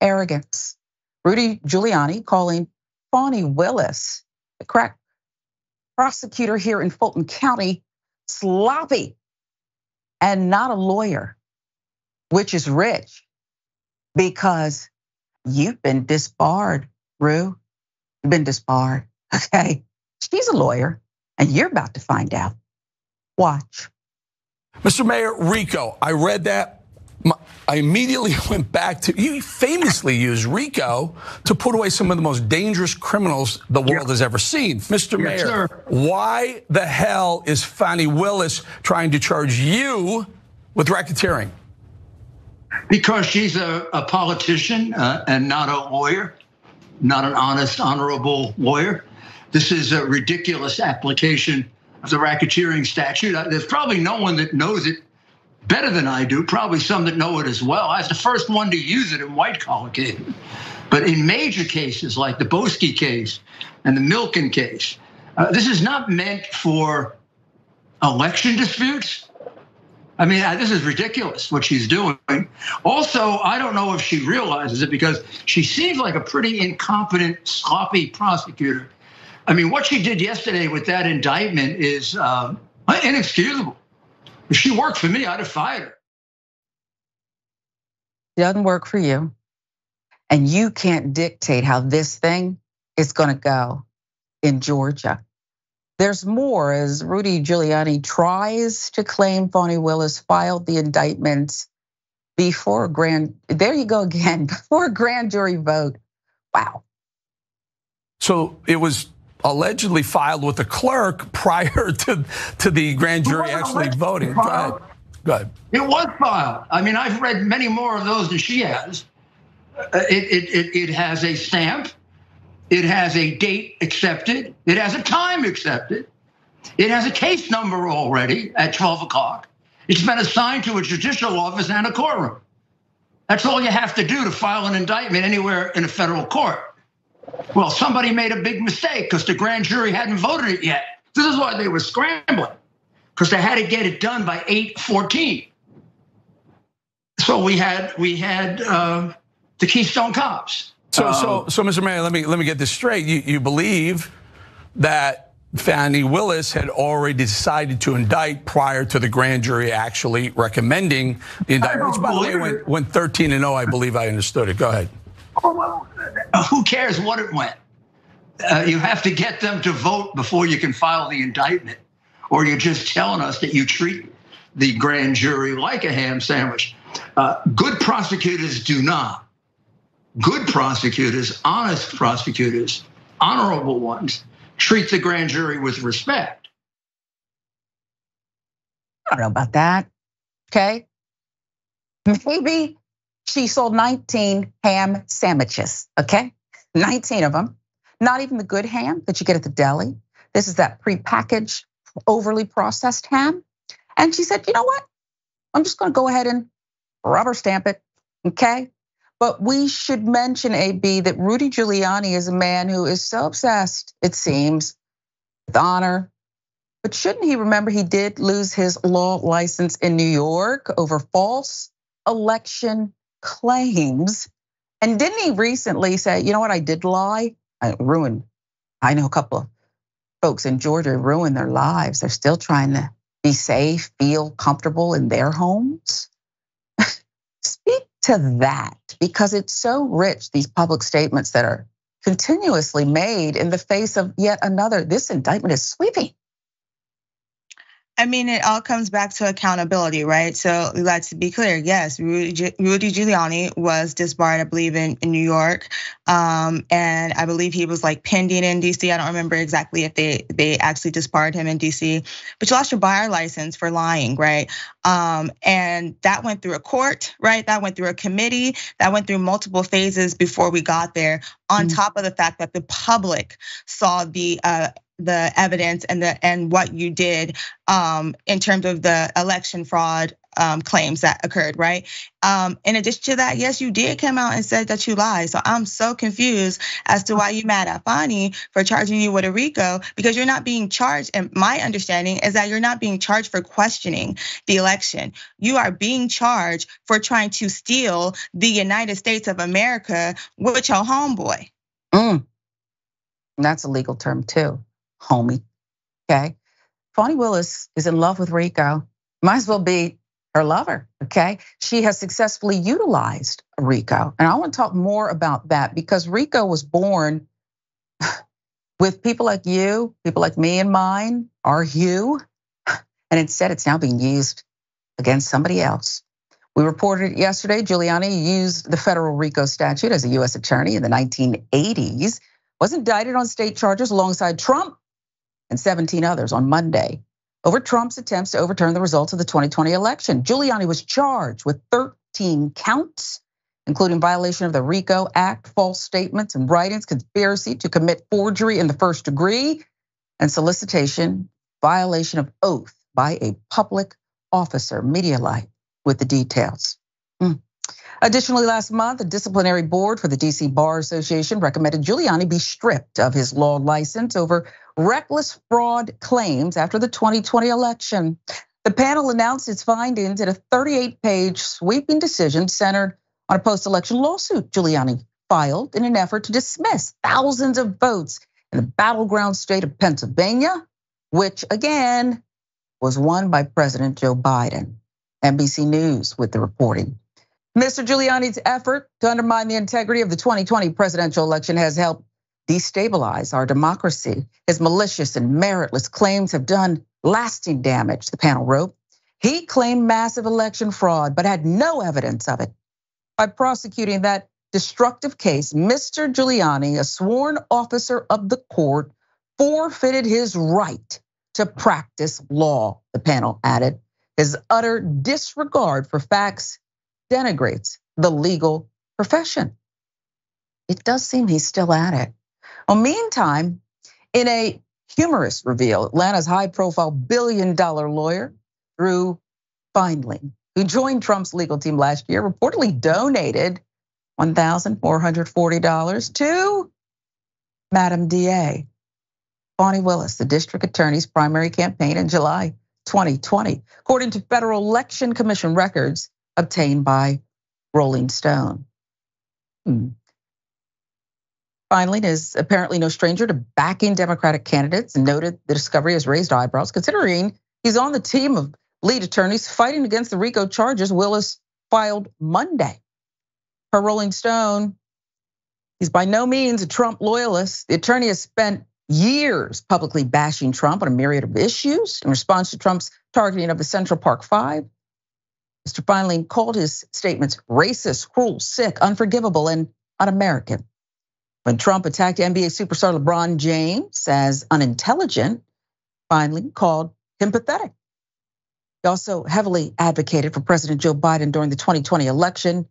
arrogance. Rudy Giuliani calling Fani Willis, the crack prosecutor here in Fulton County, sloppy and not a lawyer, which is rich because you've been disbarred, Rue. You've been disbarred, okay? She's a lawyer and you're about to find out. Watch. Mr. Mayor, RICO, I read that. I immediately went back to, you famously used RICO to put away some of the most dangerous criminals the world has ever seen. Mr. Mayor, why the hell is Fani Willis trying to charge you with racketeering? Because she's a politician and not a lawyer, not an honest, honorable lawyer. This is a ridiculous application of the racketeering statute. There's probably no one that knows it better than I do, probably some that know it as well. I was the first one to use it in white-collar cases. But in major cases like the Boski case and the Milken case, this is not meant for election disputes. I mean, this is ridiculous what she's doing. Also, I don't know if she realizes it because she seems like a pretty incompetent, sloppy prosecutor. I mean, what she did yesterday with that indictment is inexcusable. If she worked for me, I'd have fired her. It doesn't work for you. And you can't dictate how this thing is going to go in Georgia. There's more as Rudy Giuliani tries to claim Fani Willis filed the indictment before a grand jury vote. Wow. So it was allegedly filed with the clerk prior to the grand jury actually voting. Go ahead. It was filed. I mean, I've read many more of those than she has. It has a stamp. It has a date accepted. It has a time accepted. It has a case number already at 12 o'clock. It's been assigned to a judicial office and a courtroom. That's all you have to do to file an indictment anywhere in a federal court. Well, somebody made a big mistake because the grand jury hadn't voted it yet. This is why they were scrambling, because they had to get it done by 8/14. So we had the Keystone Cops. So, Mr. Mayor, let me get this straight. You believe that Fani Willis had already decided to indict prior to the grand jury actually recommending the indictment, which, by the way, went 13-0. I believe I understood it. Go ahead. Oh, well, who cares what it went? You have to get them to vote before you can file the indictment, or you're just telling us that you treat the grand jury like a ham sandwich. Good prosecutors do not. Good prosecutors, honest prosecutors, honorable ones, treat the grand jury with respect. I don't know about that, okay? Maybe she sold 19 ham sandwiches, okay? 19 of them. Not even the good ham that you get at the deli. This is that prepackaged, overly processed ham. And she said, you know what? I'm just gonna go ahead and rubber stamp it, okay? But we should mention, A.B., that Rudy Giuliani is a man who is so obsessed, it seems, with honor. But shouldn't he remember he did lose his law license in New York over false election claims? And didn't he recently say, you know what, I did lie? I know a couple of folks in Georgia ruined their lives. They're still trying to be safe, feel comfortable in their homes. Speak to that, because it's so rich, these public statements that are continuously made in the face of yet another. This indictment is sweeping. I mean, it all comes back to accountability, right? So let's be clear. Yes, Rudy Giuliani was disbarred, I believe, in New York. And I believe he was like pending in DC. I don't remember exactly if they actually disbarred him in DC. But you lost your bar license for lying, right? And that went through a court, right? That went through a committee. That went through multiple phases before we got there. On top of the fact that the public saw the evidence and what you did in terms of the election fraud claims that occurred, right? In addition to that, yes, you did come out and said that you lied. So I'm so confused as to why you mad at Fani for charging you with a RICO, because you're not being charged. And my understanding is that you're not being charged for questioning the election. You are being charged for trying to steal the United States of America with your homeboy. That's a legal term too, homie, okay? Fani Willis is in love with RICO. Might as well be her lover, okay? She has successfully utilized RICO. And I want to talk more about that because RICO was born with people like you, people like me and mine, our Hugh. And instead it's now being used against somebody else. We reported yesterday, Giuliani used the federal RICO statute as a US attorney in the 1980s, was indicted on state charges alongside Trump and 17 others on Monday over Trump's attempts to overturn the results of the 2020 election. Giuliani was charged with 13 counts, including violation of the RICO Act, false statements and writings, conspiracy to commit forgery in the first degree, and solicitation, violation of oath by a public officer. Medialite with the details. Additionally, last month, the disciplinary board for the DC Bar Association recommended Giuliani be stripped of his law license over reckless fraud claims after the 2020 election. The panel announced its findings in a 38-page sweeping decision centered on a post-election lawsuit Giuliani filed in an effort to dismiss thousands of votes in the battleground state of Pennsylvania, which again was won by President Joe Biden. NBC News with the reporting. Mr. Giuliani's effort to undermine the integrity of the 2020 presidential election has helped destabilize our democracy. His malicious and meritless claims have done lasting damage, the panel wrote. He claimed massive election fraud, but had no evidence of it. By prosecuting that destructive case, Mr. Giuliani, a sworn officer of the court, forfeited his right to practice law, the panel added. His utter disregard for facts denigrates the legal profession. It does seem he's still at it. Well, meantime, in a humorous reveal, Atlanta's high-profile billion-dollar lawyer, Drew Feinling, who joined Trump's legal team last year, reportedly donated $1,440 to Madam DA, Fani Willis, the district attorney's primary campaign in July 2020, according to Federal Election Commission records obtained by Rolling Stone. Feinling is apparently no stranger to backing Democratic candidates and noted the discovery has raised eyebrows, considering he's on the team of lead attorneys fighting against the RICO charges Willis filed Monday. Per Rolling Stone, he's by no means a Trump loyalist. The attorney has spent years publicly bashing Trump on a myriad of issues in response to Trump's targeting of the Central Park Five. Mr. Feinling called his statements racist, cruel, sick, unforgivable, and un-American. When Trump attacked NBA superstar LeBron James as unintelligent, Feinling called him pathetic. He also heavily advocated for President Joe Biden during the 2020 election,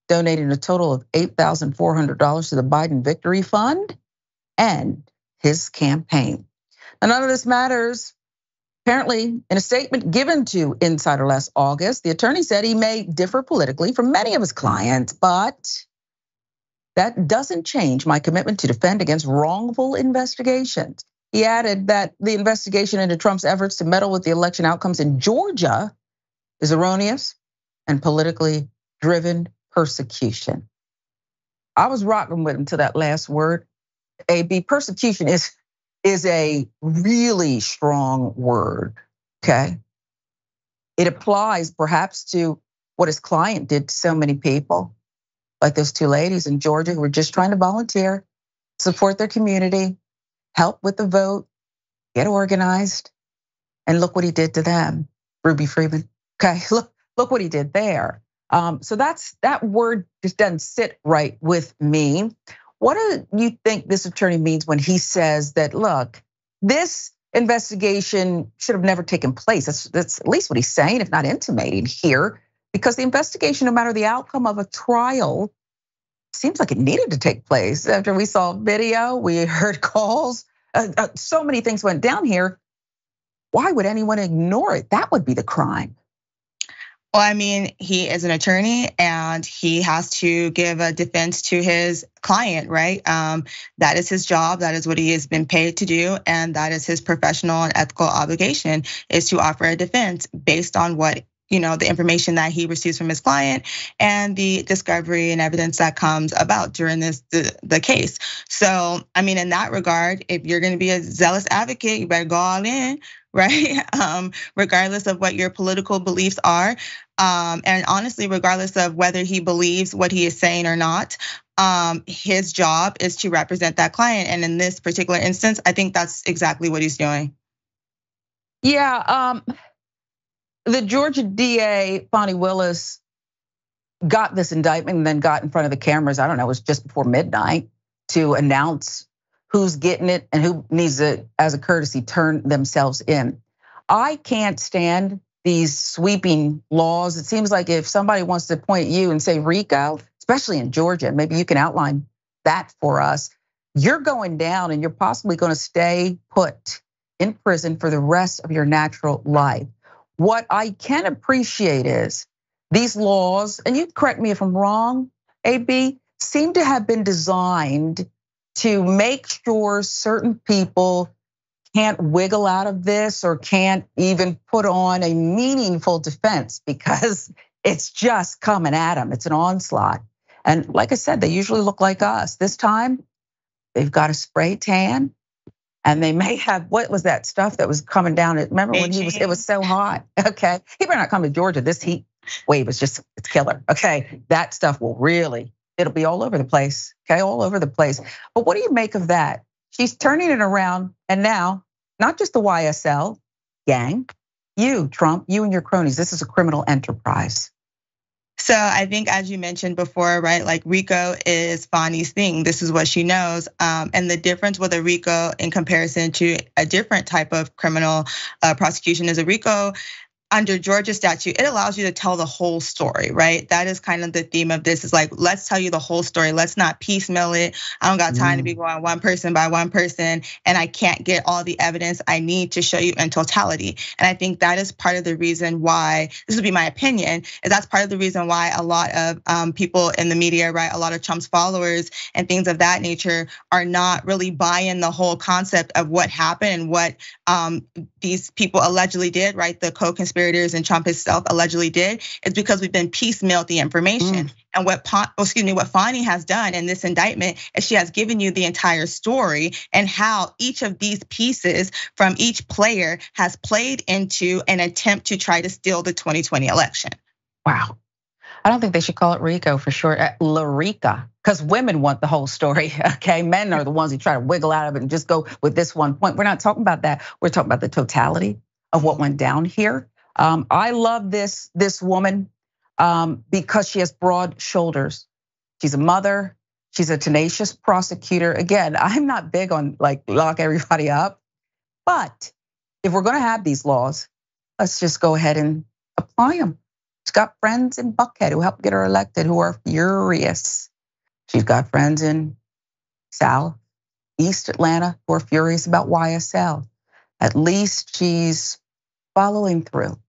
donating a total of $8,400 to the Biden Victory Fund and his campaign. Now, none of this matters. Apparently, in a statement given to Insider last August, the attorney said he may differ politically from many of his clients, but that doesn't change my commitment to defend against wrongful investigations. He added that the investigation into Trump's efforts to meddle with the election outcomes in Georgia is erroneous and politically driven persecution. I was rocking with him to that last word. A.B. Persecution is a really strong word, okay? It applies perhaps to what his client did to so many people, like those two ladies in Georgia who were just trying to volunteer, support their community, help with the vote, get organized, and look what he did to them, Ruby Freeman. Okay, look what he did there. So that word just doesn't sit right with me. What do you think this attorney means when he says that, look, this investigation should have never taken place? That's at least what he's saying, if not intimating here, because the investigation, no matter the outcome of a trial, seems like it needed to take place. After we saw video, we heard calls, so many things went down here. Why would anyone ignore it? That would be the crime. Well, I mean, he is an attorney and he has to give a defense to his client, right? That is his job. That is what he has been paid to do. And that is his professional and ethical obligation, is to offer a defense based on what, the information that he receives from his client and the discovery and evidence that comes about during the case. So, I mean, in that regard, if you're gonna be a zealous advocate, you better go all in, right? Regardless of what your political beliefs are. And honestly, regardless of whether he believes what he is saying or not, his job is to represent that client. And in this particular instance, I think that's exactly what he's doing. Yeah, the Georgia DA, Fani Willis, got this indictment and then got in front of the cameras, I don't know, it was just before midnight, to announce who's getting it and who needs to, as a courtesy, turn themselves in. I can't stand these sweeping laws. It seems like if somebody wants to point at you and say RICO, especially in Georgia, maybe you can outline that for us. You're going down and you're possibly going to stay put in prison for the rest of your natural life. What I can appreciate is these laws, and you correct me if I'm wrong, AB, seem to have been designed to make sure certain people can't wiggle out of this or can't even put on a meaningful defense because it's just coming at them. It's an onslaught. And like I said, they usually look like us. This time, they've got a spray tan and they may have, what was that stuff that was coming down? Remember when it was so hot, okay? He better not come to Georgia. This heat wave is just, it's killer, okay? That stuff will really, it'll be all over the place, okay? All over the place. But what do you make of that? She's turning it around, and now, not just the YSL gang, you, Trump, you and your cronies, this is a criminal enterprise. So I think, as you mentioned before, right, like RICO is Fani's thing. This is what she knows. And the difference with a RICO in comparison to a different type of criminal prosecution is a RICO, under Georgia statute, it allows you to tell the whole story, right? That is kind of the theme of this, is like, let's tell you the whole story. Let's not piecemeal it. I don't got time to be going one person by one person, and I can't get all the evidence I need to show you in totality. And I think that is part of the reason why, this would be my opinion, is that's part of the reason why a lot of people in the media, right, a lot of Trump's followers and things of that nature are not really buying the whole concept of what happened and what these people allegedly did, right? The co-conspirators and Trump himself allegedly did, is because we've been piecemealed the information. And what Fani has done in this indictment is she has given you the entire story and how each of these pieces from each player has played into an attempt to try to steal the 2020 election. Wow. I don't think they should call it RICO for short, La Rica, because women want the whole story, okay? Men are the ones who try to wiggle out of it and just go with this one point. We're not talking about that. We're talking about the totality of what went down here. I love this woman because she has broad shoulders. She's a mother. She's a tenacious prosecutor. Again, I'm not big on like lock everybody up, but if we're gonna have these laws, let's just go ahead and apply them. She's got friends in Buckhead who helped get her elected who are furious. She's got friends in Southeast Atlanta who are furious about YSL. At least she's following through.